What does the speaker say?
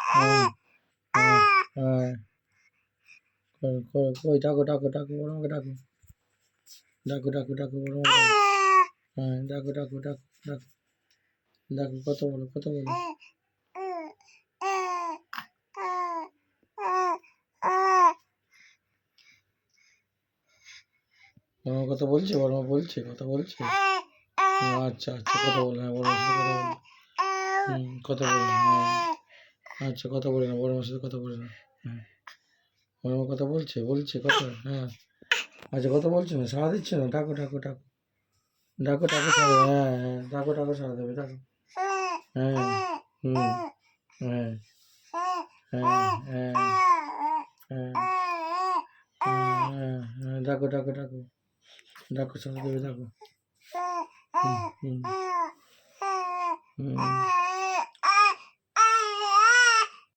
হ্যাঁ হ্যাঁ কই ডাকো ডাকো ডাকো বড় মাকে ডাকো ডাকো ডাকো ডাকো বড় মাকে ডাকো হ্যাঁ ডাকো ডাকো ডাকো ডাকো ডাকো কথা বলো কথা বলো বড় মা কথা বলছে বড় মা বলছে কথা বলছে আচ্ছা আচ্ছা কথা বলে না বড় মার সাথে কথা বলো কথা বলে না আচ্ছা কথা বলে না বড় মার সাথে কথা বলে না হ্যাঁ বড় মা কথা বলছে বলছে কথা হ্যাঁ আচ্ছা কথা বলছে না সাড়া দিচ্ছে না ডাকো ডাকো ডাকো ডাকো ডাকো সাড়া হ্যাঁ হ্যাঁ ডাকো ডাকো সাড়া দেবে ডাকো হ্যাঁ হুম হ্যাঁ হ্যাঁ হ্যাঁ হ্যাঁ হ্যাঁ হ্যাঁ ডাকো ডাকো ডাকো ডাকো সাড়া দেবে ডাকো হুম হুম হুম